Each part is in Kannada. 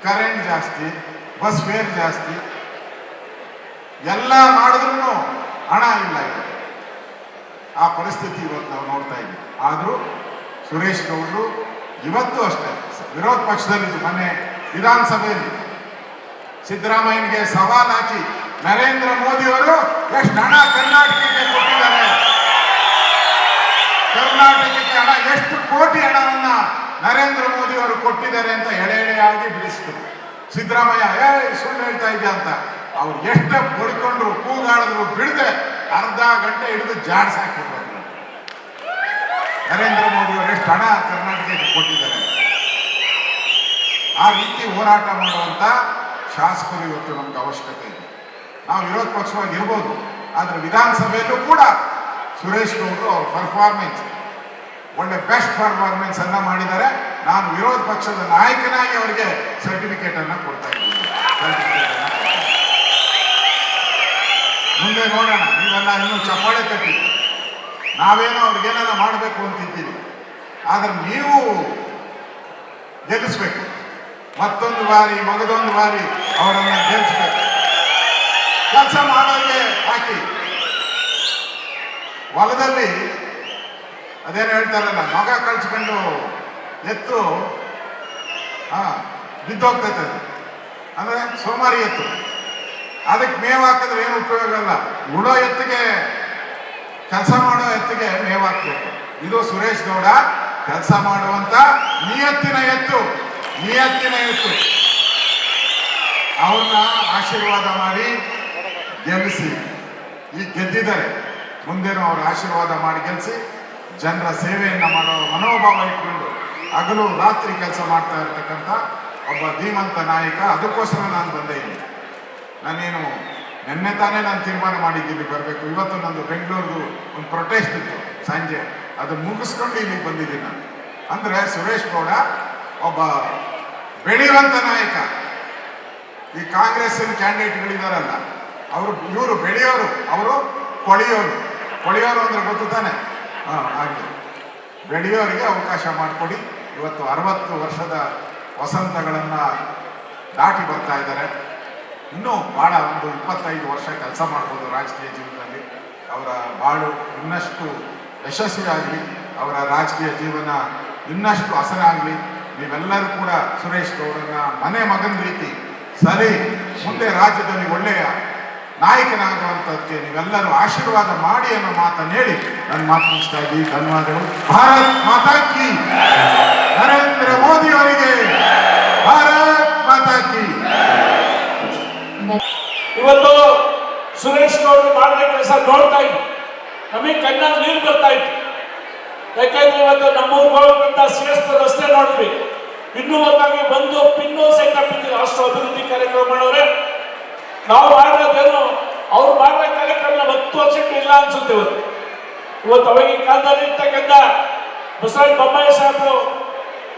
ಕರೆಂಟ್ ಜಾಸ್ತಿ, ಬಸ್ ಫೇರ್ ಜಾಸ್ತಿ, ಎಲ್ಲ ಮಾಡಿದ್ರು ಹಣ ಇಲ್ಲ. ಆ ಪರಿಸ್ಥಿತಿ ಇವತ್ತು ನಾವು ನೋಡ್ತಾ ಇದ್ದೀವಿ. ಆದರೂ ಸುರೇಶ್ ಗೌಡರು ಇವತ್ತು ಅಷ್ಟೇ ವಿರೋಧ ಪಕ್ಷದಲ್ಲಿ ಮೊನ್ನೆ ವಿಧಾನಸಭೆಯಲ್ಲಿ ಸಿದ್ದರಾಮಯ್ಯನಿಗೆ ಸವಾಲ್ ಹಾಕಿ ನರೇಂದ್ರ ಮೋದಿ ಅವರು ಎಷ್ಟು ಹಣ ಕರ್ನಾಟಕಕ್ಕೆ ಕೊಟ್ಟಿದ್ದಾರೆ, ಕರ್ನಾಟಕಕ್ಕೆ ಹಣ ಎಷ್ಟು ಕೋಟಿ ಹಣವನ್ನ ನರೇಂದ್ರ ಮೋದಿ ಅವರು ಕೊಟ್ಟಿದ್ದಾರೆ ಅಂತ ಎಳೆಯಾಗಿ ಬಿಡಿಸಿದ್ರು. ಸಿದ್ದರಾಮಯ್ಯ ಸುಳ್ಳು ಹೇಳ್ತಾ ಇದ್ಯಾ ಅಂತ ಅವ್ರು ಎಷ್ಟು ಬಡ್ಕೊಂಡ್ರು, ಕೂಗಾಡಿದ್ರು, ಬಿಡದೆ ಅರ್ಧ ಗಂಟೆ ಹಿಡಿದು ಜಾಡ್ಸಾಕಿದ್ರು. ನರೇಂದ್ರ ಮೋದಿ ಅವರು ಎಷ್ಟು ಹಣ ಕರ್ನಾಟಕಕ್ಕೆ ಕೊಟ್ಟಿದ್ದಾರೆ. ಆ ರೀತಿ ಹೋರಾಟ ಮಾಡುವಂತ ಶಾಸಕರು ಇವತ್ತು ನಮ್ಗೆ ಅವಶ್ಯಕತೆ ಇದೆ. ನಾವು ವಿರೋಧ ಪಕ್ಷವಾಗಿ ಇರ್ಬೋದು, ಆದ್ರೆ ವಿಧಾನಸಭೆಯಲ್ಲೂ ಕೂಡ ಸುರೇಶ್ ಗೌಡರು ಅವ್ರ ಪರ್ಫಾರ್ಮೆನ್ಸ್ ಒಳ್ಳೆ ಬೆಸ್ಟ್ ಪರ್ಫಾರ್ಮೆನ್ಸ್ ಅನ್ನ ಮಾಡಿದ್ದಾರೆ. ನಾನು ವಿರೋಧ ಪಕ್ಷದ ನಾಯಕನಾಗಿ ಅವರಿಗೆ ಸರ್ಟಿಫಿಕೇಟ್ ಅನ್ನ ಕೊಡ್ತಾ ಇದ್ದೀನಿ. ಮುಂದೆ ನೋಡೋಣ. ನೀವೆಲ್ಲ ಇನ್ನೂ ಚಪ್ಪಾಳೆ ತಟ್ಟಿದ್ದೀವಿ, ನಾವೇನೋ ಅವ್ರಿಗೇನ ಮಾಡಬೇಕು ಅಂತಿದ್ದೀವಿ. ಆದ್ರೆ ನೀವು ಗೆಲ್ಲಿಸ್ಬೇಕು, ಮತ್ತೊಂದು ಬಾರಿ ಮಗದೊಂದು ಬಾರಿ ಅವರನ್ನ ಗೆಲ್ಲಿಸ್ಬೇಕು. ಕೆಲಸ ಮಾಡೋರಿಗೆ ಹಾಕಿ. ಹೊಲದಲ್ಲಿ ಅದೇನು ಹೇಳ್ತಾರಲ್ಲ, ಮಗ ಕಳ್ಸ್ಕೊಂಡು ಎತ್ತು ಬಿದ್ದೋಗ್ತೈತೆ, ಅದು ಅಂದ್ರೆ ಸೋಮಾರಿ ಎತ್ತು. ಅದಕ್ಕೆ ಮೇವು ಹಾಕಿದ್ರೆ ಏನು ಉಪಯೋಗ ಅಲ್ಲ. ಉಡೋ ಎತ್ತಿಗೆ, ಕೆಲಸ ಮಾಡೋ ಎತ್ತಿಗೆ ಮೇವು ಹಾಕ್ಬೇಕು. ಇದು ಸುರೇಶ್ ಗೌಡ ಕೆಲಸ ಮಾಡುವಂತ ನಿಯತ್ತಿನ ಎತ್ತು. ಅವ್ರನ್ನ ಆಶೀರ್ವಾದ ಮಾಡಿ ಗೆಲ್ಲಿಸಿ. ಈಗ ಗೆದ್ದಿದ್ದಾರೆ, ಮುಂದೇನು ಅವ್ರ ಆಶೀರ್ವಾದ ಮಾಡಿ ಗೆಲ್ಲಿಸಿ ಜನರ ಸೇವೆಯನ್ನ ಮಾಡೋ ಮನೋಭಾವ ಇಟ್ಕೊಂಡು ಹಗಲು ರಾತ್ರಿ ಕೆಲಸ ಮಾಡ್ತಾ ಇರ್ತಕ್ಕಂಥ ಒಬ್ಬ ಧೀಮಂತ ನಾಯಕ. ಅದಕ್ಕೋಸ್ಕರ ನಾನು ಬಂದೆ ಇಲ್ಲಿ. ನಾನೇನು ನಿನ್ನೆ ತಾನೇ ನಾನು ತೀರ್ಮಾನ ಮಾಡಿದ್ದೀನಿ ಬರಬೇಕು. ಇವತ್ತು ನಂದು ಬೆಂಗಳೂರಿದು ಒಂದು ಪ್ರೊಟೆಸ್ಟ್ ಇತ್ತು ಸಂಜೆ, ಅದನ್ನು ಮುಗಿಸ್ಕೊಂಡು ಇಲ್ಲಿಗೆ ಬಂದಿದ್ದೀನಿ ನಾನು. ಅಂದ್ರೆ ಸುರೇಶ್ ಗೌಡ ಒಬ್ಬ ಬೆಳೆಯುವಂತ ನಾಯಕ. ಈ ಕಾಂಗ್ರೆಸ್ಸಿನ ಕ್ಯಾಂಡಿಡೇಟ್ಗಳಿದಾರಲ್ಲ, ಇವರು ಬೆಳೆಯೋರು, ಅವರು ಕೊಳೆಯೋರು ಅಂದ್ರೆ ಗೊತ್ತು ತಾನೆ. ಹಾಗೆ ಬೆಳೆಯೋರಿಗೆ ಅವಕಾಶ ಮಾಡಿಕೊಡಿ. ಇವತ್ತು 60 ವರ್ಷದ ವಸಂತಗಳನ್ನ ದಾಟಿ ಬರ್ತಾ ಇದ್ದಾರೆ. ಇನ್ನೂ ಬಹಳ ಒಂದು 25 ವರ್ಷ ಕೆಲಸ ಮಾಡ್ಬೋದು ರಾಜಕೀಯ ಜೀವನದಲ್ಲಿ. ಅವರ ಬಾಳು ಇನ್ನಷ್ಟು ಯಶಸ್ವಿಯಾಗಲಿ, ಅವರ ರಾಜಕೀಯ ಜೀವನ ಇನ್ನಷ್ಟು ಹಸನಾಗಲಿ. ನೀವೆಲ್ಲರೂ ಕೂಡ ಸುರೇಶ್ ಗೌಡರನ್ನ ಮನೆ ಮಗನ ರೀತಿ ಸರಿ ಮುಂದೆ ರಾಜ್ಯದಲ್ಲಿ ಒಳ್ಳೆಯ ನಾಯಕನಾಗುವಂಥದ್ದಕ್ಕೆ ನೀವೆಲ್ಲರೂ ಆಶೀರ್ವಾದ ಮಾಡಿ ಅನ್ನೋ ಮಾತನ್ನು ಹೇಳಿ ನನ್ನ ಮಾತು ಮುಗಿಸ್ತಾ ಇದ್ದೀವಿ. ಧನ್ಯವಾದಗಳು. ಭಾರತ್ ಮಾತಾ ಕಿ, ನರೇಂದ್ರ ಮೋದಿ ಅವರಿಗೆ ಭಾರತ್ ಮಾತಾ ಕಿ. ಇವತ್ತು ಸುರೇಶ್ ಗೌಡರು ಮಾಡಿದ ಕೆಲಸ ನೋಡ್ತಾ ಇದ್ವಿ, ನಮಗೆ ಕಣ್ಣಲ್ಲಿ ನೀರು ಬರ್ತಾ ಇತ್ತು. ಯಾಕಂದ್ರೆ ಇವತ್ತು ನಮ್ಮೂರಿಗೆ ಹೋಗುವಂತ ಶ್ರೇಷ್ಠ ರಸ್ತೆ ನೋಡಿದ್ವಿ, ಇನ್ನೂವರೆಗಾಗಿ ಬಂದು ಪಿನ್ನು ಸಹಿತ ಬಿದ್ದಿಲ್ಲ. ಅಷ್ಟು ಅಭಿವೃದ್ಧಿ ಕಾರ್ಯಕ್ರಮ ಮಾಡೋರೆ. ನಾವು ಮಾಡೋದೇನು, ಅವ್ರು ಮಾಡೋ ಕಾರ್ಯಕ್ರಮ 10 ವರ್ಷಕ್ಕೆ ಇಲ್ಲ ಅನ್ಸುತ್ತೆ. ಇವತ್ತು ಅವಾಗಿನ ಕಾಲದಲ್ಲಿ ಇರ್ತಕ್ಕಂಥ ಬಸವರಾಜ ಬೊಮ್ಮಾಯಿ ಸಾಹೇಬರು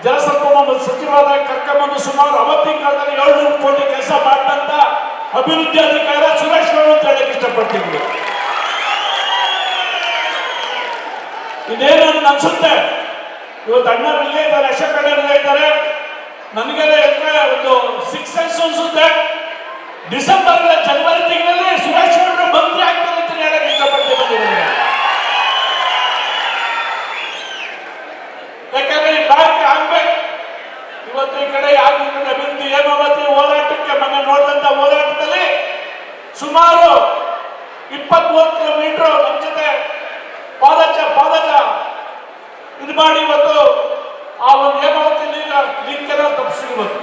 ಜಲಸಂಪನ್ಮೂಲ ಸಚಿವರಾದ ಕರ್ಕೊಂಬಂದು ಸುಮಾರು ಅವತ್ತಿನ ಕಾಲದಲ್ಲಿ 700 ಕೋಟಿ ಕೆಲಸ ಮಾಡಿದಂತ ಅಭಿವೃದ್ಧಿ ಅಧಿಕಾರ ಸುರೇಶ್ ಗೌಡ ಅಂತ ಹೇಳಕ್ ಇಷ್ಟಪಡ್ತಿದ್ವಿ. ಇದೇನು ಅನ್ಸುತ್ತೆ, ಇವತ್ತು ಅಣ್ಣರು ಇಲ್ಲೇ ಇದ್ದಾರೆ, ಅಶೋಕ್ ಅಣ್ಣರಲ್ಲೇ ಇದ್ದಾರೆ. ನನಗೆಲ್ಲ ಒಂದು 6 ಸೆನ್ಸ್ ಅನ್ಸುತ್ತೆ. ಡಿಸೆಂಬರ್ ಜನವರಿ ತಿಂಗಳಲ್ಲಿ ಸುರೇಶ್ ಗೌಡರು ಮಂತ್ರಿ ಆಗ್ತಾರೆ ಅಂತ ಹೇಳಕ್ ಇಷ್ಟಪಡ್ತೀನಿ. ಯಾಕಂದ್ರೆ ಈ ಬ್ಯಾಂಕ್ ಆಗ್ಬೇಕು. ಇವತ್ತು ಈ ಕಡೆ ಅಭಿವೃದ್ಧಿ ಹೇಮಾವತಿ ಹೋರಾಟಕ್ಕೆ ಮೊನ್ನೆ ನೋಡಿದಂತ ಹೋರಾಟದಲ್ಲಿ ಸುಮಾರು 20-30 ಕಿಲೋಮೀಟರ್ ನಮ್ಮ ಜೊತೆ ಪಾದಚ ಇದು ಮಾಡಿ ಇವತ್ತು ಆ ಒಂದು ಹೇಮಾವತಿ ಲಿಂಕ್ ತಪ್ಪಿಸಿರ್ಬೋದು.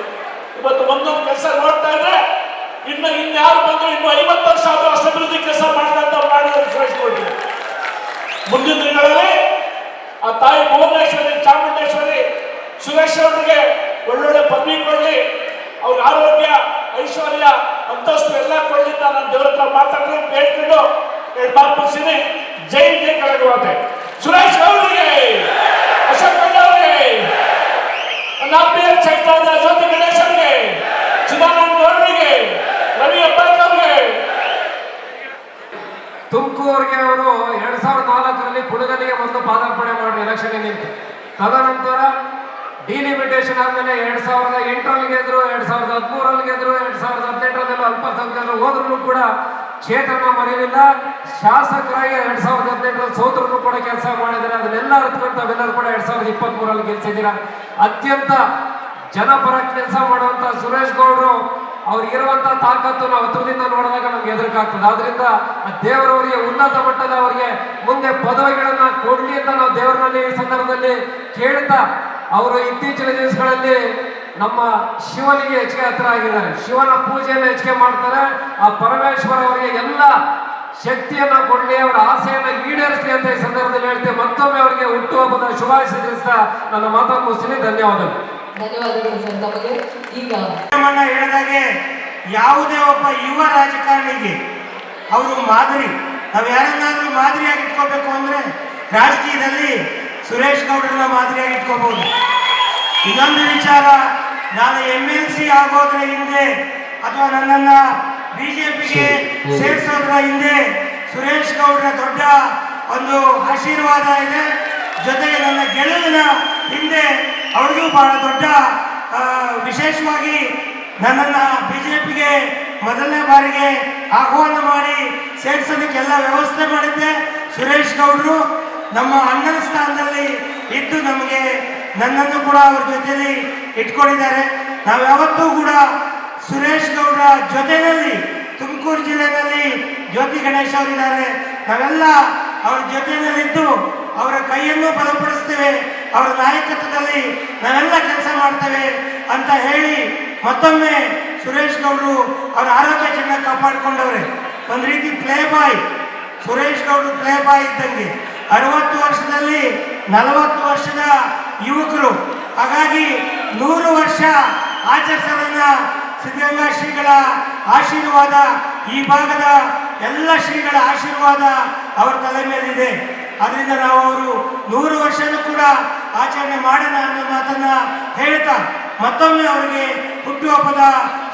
ಇವತ್ತು ಒಂದೊಂದು ಕೆಲಸ ನೋಡ್ತಾ ಇದ್ರೆ ಇನ್ಯಾರು ಬಂದ್ರು ಇನ್ನು 50 ವರ್ಷ ಆದ್ರೂ ಅಷ್ಟು ಅಭಿವೃದ್ಧಿ ಕೆಲಸ ಮಾಡಿದ್ರೆ ಸುರೇಶ್ ಗೌಡ. ಮುಂದಿನ ದಿನಗಳಲ್ಲಿ ಆ ತಾಯಿ ಭುವನೇಶ್ವರಿ, ಚಾಮುಂಡೇಶ್ವರಿ ಸುರೇಶ್ ಅವರಿಗೆ ಒಳ್ಳೊಳ್ಳೆ ಪದವಿ ಕೊಡ್ಲಿ, ಅವ್ರ ಆರೋಗ್ಯ, ಐಶ್ವರ್ಯ, ಅಂತಸ್ತು ಎಲ್ಲ ಕೊಡ್ಲಿ ಅಂತ ನಾನು ದೇವರ ಹತ್ರ ಮಾತಾಡಿದ್ರೆ ಬೇಡ್ಕೊಂಡು 2 ಮಾತು ಮುಗಿಸಿನಿ. ಜೈ ಕಳಗವಾತೆ ಸುರೇಶ್ ಅವರಿಗೆ, ಅಶೋಕ್ ಅವರಿಗೆ, ಚೈತ್ರ ಜ್ಯೋತಿ ಗಣೇಶ್ ಅವರಿಗೆ, ಚಿದಾನಂದ ಅವರಿಗೆ, ರವಿ ಅಬ್ಬಾಕ್ ಅವರಿಗೆ. ತುಮಕೂರಿಗೆ ಅವರು 2004ರಲ್ಲಿ ಕುಣಗಲಿಗೆ ಬಂದು ಪಾದಾರ್ಪಣೆ ಮಾಡಿ ಎಲೆಕ್ಷನ್ ನಿಂತು, ತದನಂತರ ಡಿಲಿಮಿಟೇಷನ್ ಆದ್ಮೇಲೆ 2008ರಲ್ಲಿ ಗೆದ್ರು, 2013ರಲ್ಲಿ ಗೆದ್ರು, 2018ರಲ್ಲಿ ಅಲ್ಪಸಂಖ್ಯಾತರು ಹೋದ್ರೂ ಕೂಡ ಕ್ಷೇತ್ರನ ಮರೆಯಲಿಲ್ಲ. ಶಾಸಕರಾಗಿ 2018ರಲ್ಲಿ ಸೋತರು ಕೂಡ ಕೆಲಸ ಮಾಡಿದ್ದಾರೆ. ಅದನ್ನೆಲ್ಲ ಅರ್ಥಕೊಂಡು ತಾವೆಲ್ಲರೂ ಕೂಡ 2023ರಲ್ಲಿ ಗೆಲ್ಸಿದ್ದೀರಾ. ಅತ್ಯಂತ ಜನಪರ ಕೆಲಸ ಮಾಡುವಂತ ಸುರೇಶ್ ಗೌಡ್ರು ಅವ್ರಿಗಿರುವಂತ ತಾಕತ್ತು ನಾವು ಹತ್ರದಿಂದ ನೋಡಿದಾಗ ನಮ್ಗೆ ಎದುರಿಕಾಗ್ತದೆ. ಆದ್ರಿಂದ ದೇವರವರಿಗೆ ಉನ್ನತ ಮಟ್ಟದ ಅವರಿಗೆ ಮುಂದೆ ಪದವಿಗಳನ್ನ ಕೊಡ್ಲಿ ಅಂತ ನಾವು ದೇವರಲ್ಲಿ ಈ ಸಂದರ್ಭದಲ್ಲಿ ಕೇಳ್ತಾ, ಅವರು ಇತ್ತೀಚಿನ ದಿವಸಗಳಲ್ಲಿ ನಮ್ಮ ಶಿವನಿಗೆ ಹೆಚ್ಚಿಗೆ ಹತ್ರ ಆಗಿದ್ದಾರೆ. ಶಿವನ ಪೂಜೆಯನ್ನು ಹೆಚ್ಚಿಗೆ ಮಾಡ್ತಾರೆ. ಆ ಪರಮೇಶ್ವರ ಅವರಿಗೆ ಎಲ್ಲ ಶಕ್ತಿಯನ್ನ ಕೊಡ್ಲಿ, ಅವರ ಆಸೆಯನ್ನ ಈಡೇರಿಸಲಿ ಅಂತ ಈ ಸಂದರ್ಭದಲ್ಲಿ ಹೇಳ್ತೇವೆ. ಮತ್ತೊಮ್ಮೆ ಅವರಿಗೆ ಹುಟ್ಟುಹಬ್ಬದ ಶುಭಾಶಯ ತಿಳಿಸ್ತಾ ನನ್ನ ಮಾತನ್ನು ಮುಗಿಸ್ತೀನಿ. ಧನ್ಯವಾದಗಳು. ಧನ್ಯವಾದಗಳು ಸರ್ ತಮಗೆ. ಈಗ ಹೇಳಿದಾಗೆ ಯಾವುದೇ ಒಬ್ಬ ಯುವ ರಾಜಕಾರಣಿಗೆ ಅವರು ಮಾದರಿ, ನಾವು ಯಾರನ್ನಾದ್ರೂ ಮಾದರಿಯಾಗಿ ಇಟ್ಕೋಬೇಕು ಅಂದ್ರೆ ರಾಜಕೀಯದಲ್ಲಿ ಸುರೇಶ್ ಗೌಡ್ರನ್ನ ಮಾದರಿಯಾಗಿ ಇಟ್ಕೋಬಹುದು. ಇನ್ನೊಂದು ವಿಚಾರ, ನಾನು MLC ಆಗೋದ್ರ ಹಿಂದೆ ಅಥವಾ ನನ್ನನ್ನ ಬಿಜೆಪಿಗೆ ಸೇರಿಸೋದ್ರ ಹಿಂದೆ ಸುರೇಶ್ ಗೌಡ್ರ ದೊಡ್ಡ ಒಂದು ಆಶೀರ್ವಾದ ಇದೆ. ಜೊತೆಗೆ ನನ್ನ ಗೆಲುವಿನ ಹಿಂದೆ ಅವ್ರಿಗೂ ಬಹಳ ದೊಡ್ಡ ವಿಶೇಷವಾಗಿ ನನ್ನನ್ನು ಬಿಜೆಪಿಗೆ ಮೊದಲನೇ ಬಾರಿಗೆ ಆಹ್ವಾನ ಮಾಡಿ ಸೇರಿಸೋದಕ್ಕೆಲ್ಲ ವ್ಯವಸ್ಥೆ ಮಾಡಿದ್ದೆ ಸುರೇಶ್ ಗೌಡ್ರು. ನಮ್ಮ ಅಣ್ಣನ ಸ್ಥಾನದಲ್ಲಿ ಇದ್ದು ನಮಗೆ ನನ್ನನ್ನು ಕೂಡ ಅವ್ರ ಜೊತೆಯಲ್ಲಿ ಇಟ್ಕೊಂಡಿದ್ದಾರೆ. ನಾವು ಯಾವತ್ತೂ ಕೂಡ ಸುರೇಶ್ ಗೌಡ್ರ ಜೊತೆಯಲ್ಲಿ ತುಮಕೂರು ಜಿಲ್ಲೆಯಲ್ಲಿ ಜ್ಯೋತಿ ಗಣೇಶ್ ಅವರಿದ್ದಾರೆ, ನಾವೆಲ್ಲ ಅವ್ರ ಜೊತೆಯಲ್ಲಿದ್ದು ಅವರ ಕೈಯನ್ನು ಬಲಪಡಿಸ್ತೇವೆ, ಅವರ ನಾಯಕತ್ವದಲ್ಲಿ ನಾವೆಲ್ಲ ಕೆಲಸ ಮಾಡ್ತೇವೆ ಅಂತ ಹೇಳಿ ಮತ್ತೊಮ್ಮೆ ಸುರೇಶ್ ಗೌಡ್ರು ಅವರ ಆರೋಗ್ಯ ಚೆನ್ನಾಗಿ ಕಾಪಾಡಿಕೊಂಡವ್ರೆ. ಒಂದು ರೀತಿ ಪ್ಲೇ ಬಾಯ್, ಸುರೇಶ್ ಗೌಡ್ರು ಪ್ಲೇ ಬಾಯ್ ಇದ್ದಂಗೆ. 60 ವರ್ಷದಲ್ಲಿ 40 ವರ್ಷದ ಯುವಕರು, ಹಾಗಾಗಿ 100 ವರ್ಷ ಆಚರಿಸೋದನ್ನ ಸಿದ್ಧಗಂಗಾ ಶ್ರೀಗಳ ಆಶೀರ್ವಾದ, ಈ ಭಾಗದ ಎಲ್ಲ ಶ್ರೀಗಳ ಆಶೀರ್ವಾದ ಅವರ ತಲೆ ಮೇಲಿದೆ. ಅದರಿಂದ ನಾವು ಅವರು 100 ವರ್ಷನೂ ಕೂಡ ಆಚರಣೆ ಮಾಡೋಣ ಅನ್ನೋ ಮಾತನ್ನ ಹೇಳ್ತಾ ಮತ್ತೊಮ್ಮೆ ಅವರಿಗೆ ಹುಟ್ಟುಹಬ್ಬದ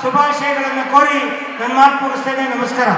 ಶುಭಾಶಯಗಳನ್ನು ಕೋರಿ ನನ್ನ ಮಾತು ಮುಗಿಸ್ತೇನೆ. ನಮಸ್ಕಾರ.